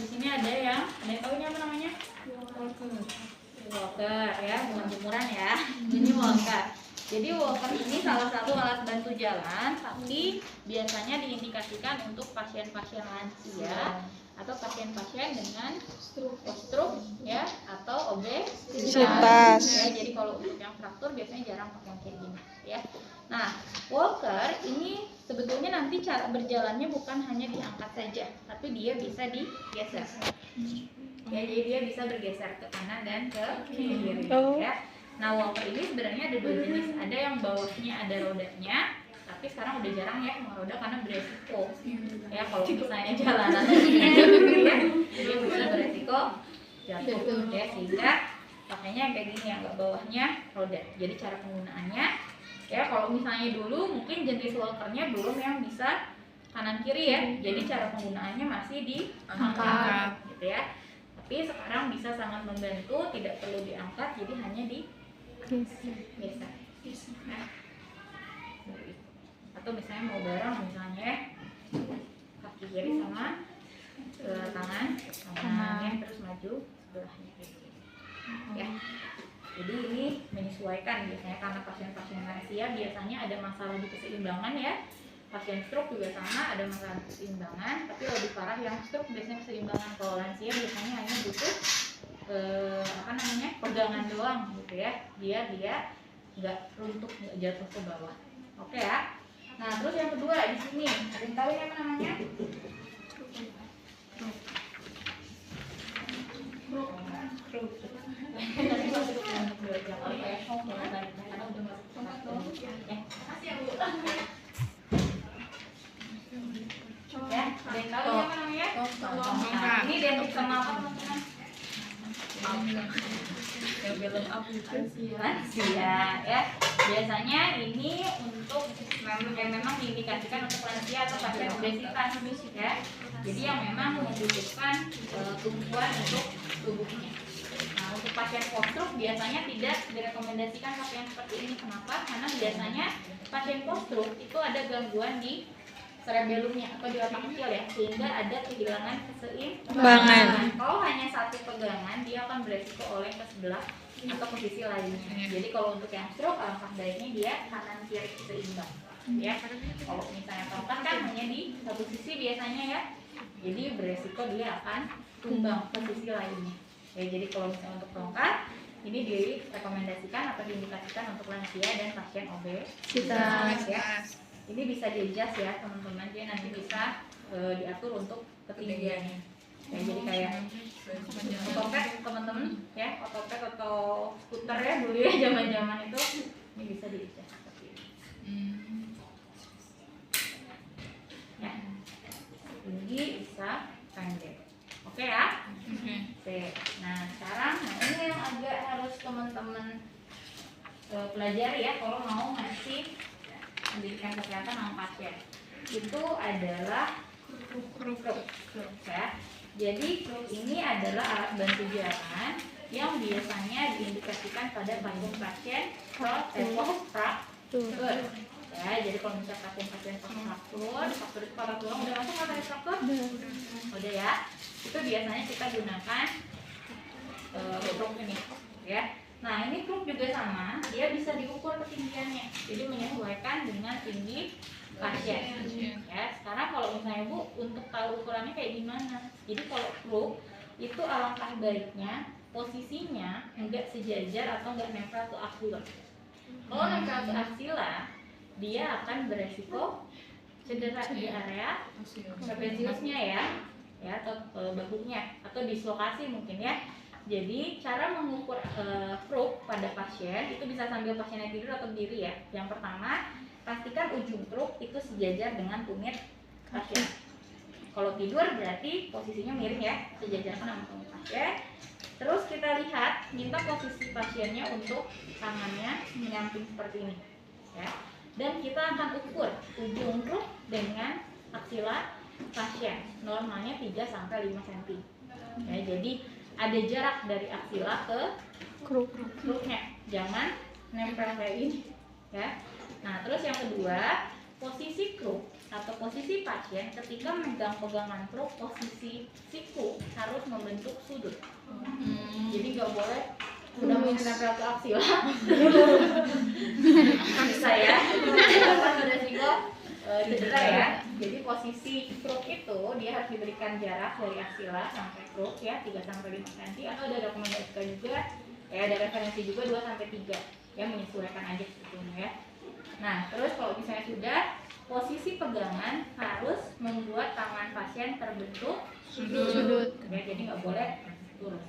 di sini ada yang tahu ini apa namanya? Walker ya, bukan jemuran ya. Ini walker. Jadi walker ini salah satu alat bantu jalan, tapi biasanya diindikasikan untuk pasien-pasien lansia atau pasien-pasien dengan stroke ya atau obesitas. Ya, jadi kalau untuk yang fraktur biasanya jarang pakai yang kayak gini ya. Nah, walker ini sebetulnya nanti cara berjalannya bukan hanya diangkat saja, tapi dia bisa digeser. Ya, jadi dia bisa bergeser ke kanan dan ke kiri ya. Nah, walker ini sebenarnya ada dua jenis. Ada yang bawahnya ada rodanya, tapi sekarang udah jarang ya yang roda karena beresiko. Ya, kalau misalnya jalanan ya, dia bisa beresiko jatuh ya, sehingga pakainya yang kayak gini yang bawahnya roda. Jadi cara penggunaannya ya, kalau misalnya dulu mungkin jenis walkernya belum yang bisa kanan kiri ya. Jadi cara penggunaannya masih diangkat gitu ya. Tapi sekarang bisa sangat membantu, tidak perlu diangkat, jadi hanya geser. Nah, atau misalnya mau bareng misalnya kaki kiri sama tangannya terus maju sebelahnya ya. Jadi ini menyesuaikan biasanya karena pasien-pasien lansia biasanya ada masalah di keseimbangan ya. Pasien stroke juga sama, ada masalah keseimbangan, tapi lebih parah yang stroke biasanya keseimbangan. Kalau lansia biasanya hanya butuh pegangan doang gitu ya, biar dia nggak runtuh, nggak jatuh ke bawah. Oke ya. Nah, terus yang kedua di sini, ada yang tahu ini apa namanya? Ya, ada yang tahu apa namanya? Ini identik sama apa teman-teman? Yang belum lansia ya. Biasanya ini untuk memang diindikasikan untuk lansia atau pasien obesitas ya. Jadi yang memang membutuhkan tumpuan untuk tubuhnya. Nah, untuk pasien post-stroke biasanya tidak direkomendasikan pakai yang seperti ini. Kenapa? Karena biasanya pasien post-stroke itu ada gangguan di cerebellumnya atau di otak kecil ya, sehingga ada kehilangan keseimbangan. Kalau hanya satu pegangan, dia akan beresiko oleh ke sebelah atau posisi lainnya. Jadi kalau untuk yang stroke, alangkah baiknya dia kanan kiri seimbang. Ya, kalau misalnya tongkat kan hanya di satu sisi biasanya ya, jadi beresiko dia akan tumbang ke sisi lainnya. Ya, jadi kalau misalnya untuk tongkat, ini direkomendasikan atau diindikasikan untuk lansia dan pasien obesitas ya. Ini bisa di-adjust ya teman-teman, dia nanti bisa diatur untuk ketinggiannya. Ya, jadi kayak otopet teman-teman ya, otopet atau skuter ya dulu ya zaman-zaman itu, ini bisa di-adjust seperti ini. Ya, tinggi bisa pendek. Oke ya. Oke. Nah sekarang, ini yang agak harus teman-teman pelajari ya kalau mau ngasih pendidikan kesehatan sama pasien, itu adalah kruk ya. Jadi kruk ini adalah alat bantu jalan yang biasanya diindikasikan pada pasien-pasien post-fraktur ya. Jadi kalau misalnya pasien-pasien post-fraktur itu patah tulang udah masuk nggak tadi fraktur? Udah ya. Itu biasanya kita gunakan kruk ini ya. Nah, ini kruk juga sama, dia bisa diukur ketinggiannya, jadi menyesuaikan dengan tinggi pasien. Ya, sekarang kalau misalnya Bu, untuk tahu ukurannya kayak gimana? Jadi kalau kruk itu alangkah baiknya posisinya enggak sejajar atau enggak nempel ke aksila. Kalau nempel ke aksila, dia akan beresiko cedera di area trapeziusnya ya atau bahunya atau dislokasi mungkin ya. Jadi cara mengukur kruk pada pasien itu bisa sambil pasiennya tidur atau berdiri ya. Yang pertama, pastikan ujung kruk itu sejajar dengan tumit pasien. Kalau tidur berarti posisinya miring ya, sejajarkan sama tumit pasien. Terus kita lihat, minta posisi pasiennya untuk tangannya menyamping seperti ini ya. Dan kita akan ukur ujung kruk dengan aksila pasien. Normalnya 3 sampai 5 cm. Ya, jadi ada jarak dari aksila ke kruknya, jangan nempel kayak ini ya. Nah terus yang kedua, posisi kruk atau posisi pasien ketika memegang pegangan kruk, posisi siku harus membentuk sudut. Jadi nggak boleh udah menempel ke aksila. Bisa ya. Kan udah juga cedera ya. Jadi posisi kruk itu dia harus diberikan jarak dari aksila sampai kruk ya 3-5 cm, atau ada rekomendasi juga ada referensi juga 2-3 ya, menyesuaikan aja sebetulnya ya. Nah terus kalau misalnya sudah, posisi pegangan harus membuat tangan pasien terbentuk sudut ya, jadi nggak boleh lurus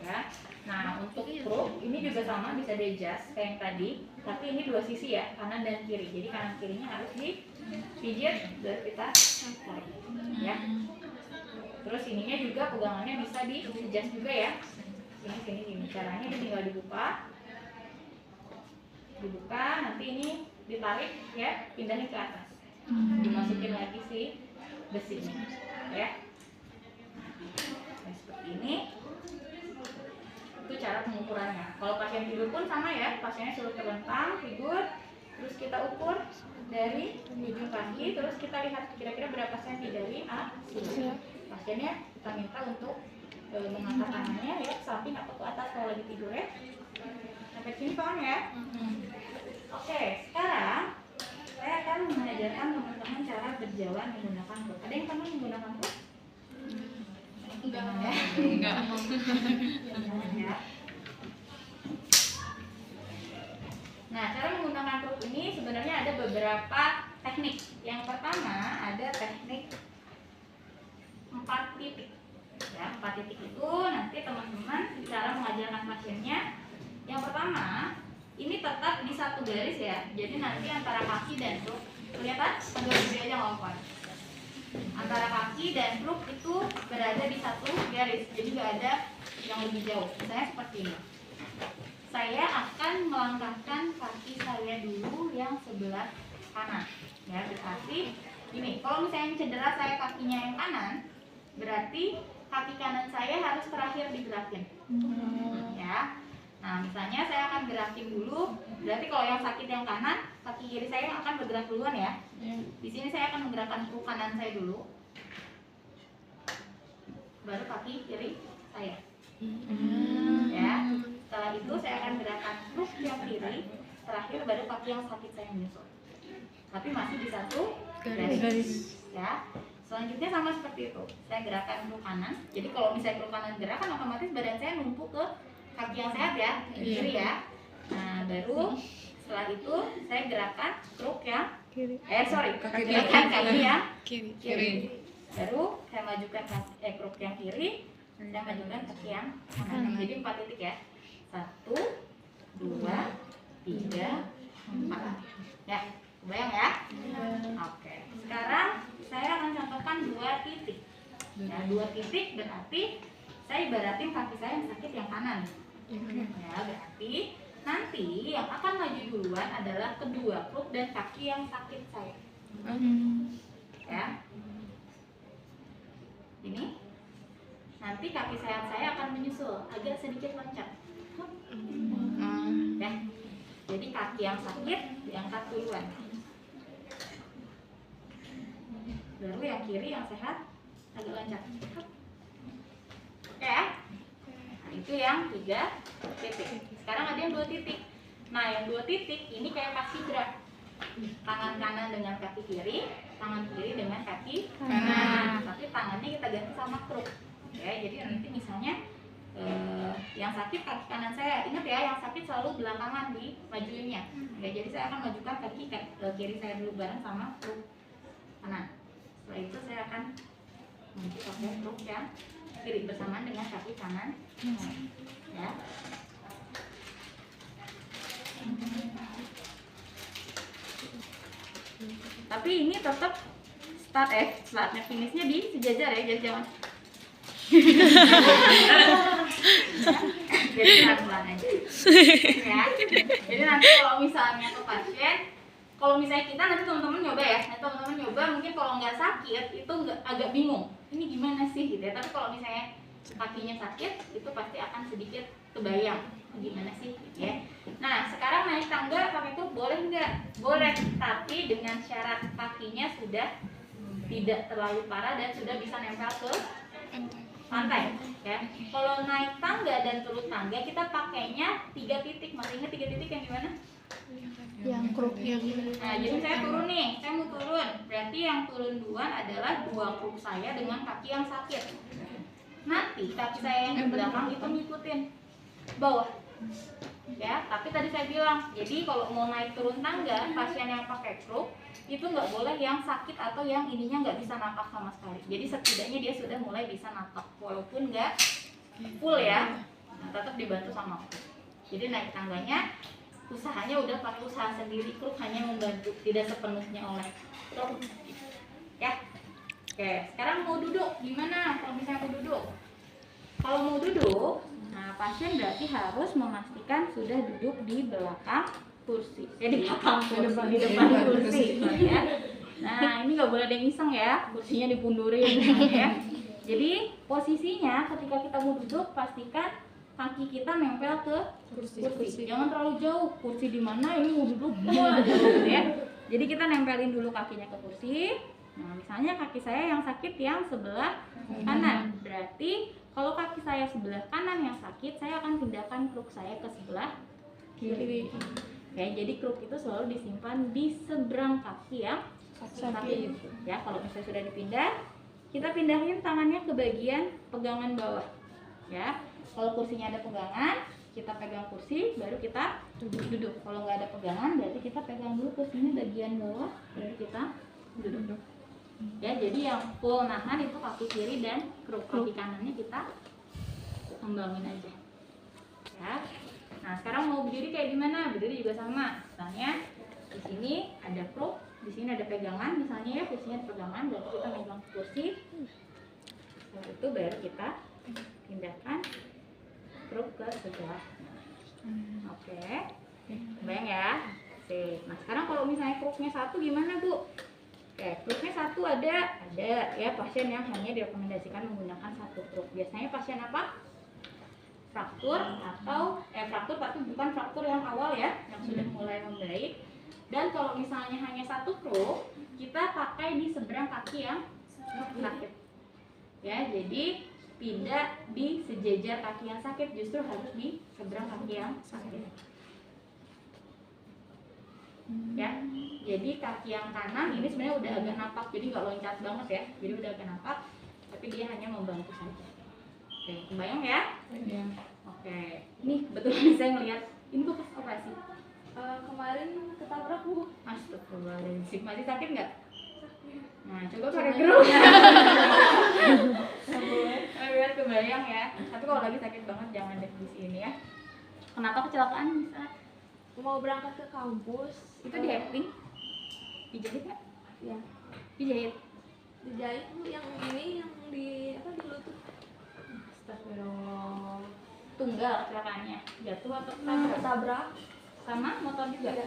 ya. Nah untuk kruk ini juga sama, bisa di-adjust kayak yang tadi, tapi ini dua sisi ya, kanan dan kiri. Jadi kanan kirinya harus dipijit dan kita tarik ya. Terus ininya juga pegangannya bisa di-adjust juga ya. Sini. Caranya ini tinggal dibuka, nanti ini ditarik ya, pindahin ke atas, dimasukin lagi si besinya ya. Nah, seperti ini. Itu cara pengukurannya. Kalau pasien tidur pun sama ya, pasiennya suruh terlentang tidur, terus kita ukur dari ujung kaki, terus kita lihat kira-kira berapa senti dari aksila. Pasiennya kita minta untuk mengangkat tangannya ya ke samping atau ke atas kalau lagi tidur ya. Sampai sini paham ya? Oke, sekarang saya akan mengajarkan teman-teman cara berjalan menggunakan kruk. Ada yang pernah menggunakan kruk? Enggak ya? Enggak. Ya. Nah, cara menggunakan kruk ini sebenarnya ada beberapa teknik. Yang pertama ada teknik 4 titik. Ya, 4 titik itu nanti teman-teman cara mengajarkan pasiennya. Yang pertama, ini tetap di satu garis ya. Jadi nanti antara kaki dan kruk, kelihatan? Agak berdiri aja nggak apa-apa. Antara kaki dan kruk itu berada di satu garis, jadi nggak ada yang lebih jauh. Misalnya seperti ini. Saya akan melangkahkan kaki saya dulu yang sebelah kanan. Ya, berarti ini. Kalau misalnya cedera saya kakinya yang kanan, berarti kaki kanan saya harus terakhir digerakin. Ya. Nah, misalnya saya akan gerakin dulu. Berarti kalau yang sakit yang kanan, kaki kiri saya akan bergerak duluan ya. Di sini saya akan menggerakkan kruk kanan saya dulu, baru kaki kiri saya. Ya. Setelah itu saya akan gerakan kruk yang kiri, terakhir baru kaki yang sakit saya menyusul. Tapi masih di satu garis. Ya. Selanjutnya sama seperti itu. Saya gerakan kruk kanan. Jadi kalau misalnya kruk kanan gerak, kan otomatis badan saya numpuk ke kaki yang sehat ya, kiri ya. Nah, baru setelah itu saya gerakan kruk yang kiri. Gerakan kaki yang kiri. Baru saya majukan kruk yang kiri, saya majukan kaki yang kanan. Jadi 4 titik ya. 1, 2, 3, 4. Ya, kebayang ya? Oke. Sekarang saya akan contohkan 2 titik. Ya, 2 titik berarti saya ibaratin kaki saya yang sakit yang kanan. Ya, berarti nanti yang akan maju duluan adalah kedua kruk dan kaki yang sakit saya. Ya. Ini. Nanti kaki sehat saya akan menyusul, agak sedikit loncat. Ya. Jadi kaki yang sakit diangkat duluan. Baru yang kiri yang sehat agak loncat. Oke ya? Itu yang 3 titik. Sekarang ada yang 2 titik. Nah, yang 2 titik ini kayak pas gerak. Tangan kanan dengan kaki kiri, tangan kiri dengan kaki kanan. Tapi tangannya kita ganti sama kruk. Ya, jadi nanti misalnya yang sakit kaki kanan saya, ingat ya, yang sakit selalu belakangan di majuinnya. Ya, jadi saya akan majukan kaki kiri saya dulu bareng sama kruk kanan. Setelah itu saya akan maju pakai kruk yang kiri bersamaan dengan kaki kanan. Ya. Tapi ini tetap startnya finishnya di sejajar ya, jadi jangan. Jadi pelan-pelan aja. Ya. Jadi nanti kalau misalnya ke pasien, kalau misalnya kita nanti teman-teman nyoba ya, teman-teman nyoba mungkin kalau nggak sakit itu agak bingung. Ini gimana sih gitu ya. Tapi kalau misalnya kakinya sakit, itu pasti akan sedikit kebayang gimana sih gitu ya. Nah, sekarang naik tangga pakai kruk boleh nggak? Boleh, tapi dengan syarat kakinya sudah tidak terlalu parah dan sudah bisa nempel ke lantai ya. Kalau naik tangga dan turun tangga kita pakainya 3 titik. Masih ingat 3 titik yang gimana? Yang kruk yang Nah, jadi saya turun nih, saya mau turun. Berarti yang turun duluan adalah 2 kruk saya dengan kaki yang sakit. Nanti kaki saya yang di belakang itu ngikutin bawah. Ya, tapi tadi saya bilang, jadi kalau mau naik turun tangga, pasien yang pakai kruk itu nggak boleh yang sakit atau yang ininya nggak bisa napak sama sekali. Jadi setidaknya dia sudah mulai bisa napak, walaupun nggak full ya, nah, tetap dibantu sama kruk. Jadi naik tangganya, usahanya udah pakai usaha sendiri, kruk hanya membantu, tidak sepenuhnya oleh kruk. Ya, oke. Sekarang mau duduk, gimana? Kalau misalnya mau duduk, kalau mau duduk, nah pasien berarti harus memastikan sudah duduk di belakang kursi, di belakang kursi, di depan kursi, ya. Nah ini nggak boleh ada yang iseng ya, kursinya dipundurin, ya. Jadi posisinya ketika kita mau duduk pastikan kaki kita nempel ke kursi. Jangan terlalu jauh, kursi di mana ini mau duduk, jauh, ya. Jadi kita nempelin dulu kakinya ke kursi. Nah misalnya kaki saya yang sakit yang sebelah kanan, berarti kalau kaki saya sebelah kanan yang sakit, saya akan pindahkan kruk saya ke sebelah kiri. Ya, jadi kruk itu selalu disimpan di seberang kaki yang sakit. Ya, kalau misalnya sudah dipindah, kita pindahin tangannya ke bagian pegangan bawah. Ya, kalau kursinya ada pegangan, kita pegang kursi, baru kita duduk. Kalau nggak ada pegangan, berarti kita pegang dulu ke sini bagian bawah, baru kita duduk. Ya, jadi yang full nahan itu kaki kiri dan kruk, kaki kanannya kita kembangin aja. Ya. Nah, sekarang mau berdiri kayak gimana? Berdiri juga sama. Misalnya di sini ada kruk, di sini ada pegangan, misalnya ya kursinya ada pegangan, berarti kita megang kursi. Setelah itu baru kita pindahkan kruk ke sebelah. Oke. Bayang ya. Oke. Nah, sekarang kalau misalnya kruknya satu gimana, Bu? Oke, kruknya satu ada ya pasien yang hanya direkomendasikan menggunakan satu kruk. Biasanya pasien apa? Fraktur atau fraktur tapi bukan fraktur yang awal ya, yang sudah mulai membaik. Dan kalau misalnya hanya satu kruk, kita pakai di seberang kaki yang sakit. Ya, jadi tidak di sejajar kaki yang sakit, justru harus di seberang kaki yang sakit. Ya, jadi kaki yang kanan ini sebenarnya udah agak napak, jadi nggak loncat banget ya, jadi udah agak napak, tapi dia hanya membantu saja. Oke, kebayang ya? Iya. Oke, ini kebetulan saya ngelihat ini tuh pas operasi. kemarin ketabrak, Bu. Astagfirullahaladzim, masih sakit nggak? Nah, coba pakai keruk. Biar kebayang ya. Tapi kalau lagi sakit banget jangan deh di sini ya. Kenapa kecelakaan bisa? Mau berangkat ke kampus. Itu di happening? Dijahit nggak? Ya. Dijahit? Dijahit, Bu, yang ini yang di apa di lutut. Astagfirullah. Tunggal kecelakaannya? Jatuh atau Ketabrak sama motor juga? Iya.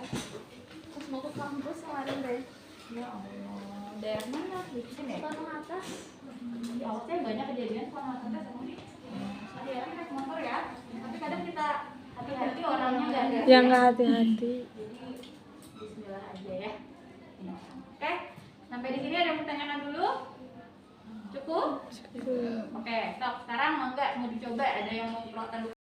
Terus mau ke kampus kemarin deh. Ya Allah. Daerah mana? Di sini ya? Tanah atas. Di awalnya banyak kejadian sama tante sama ini. Ada ya naik motor ya. Tapi kadang kita hati-hati orangnya nggak ada. Ya nggak hati-hati. Jadi bismillah aja ya. Oke, sampai di sini ada yang mau tanyakan dulu? Cukup? Oke, stop. Sekarang mau nggak mau dicoba? Ada yang mau perawatan dulu?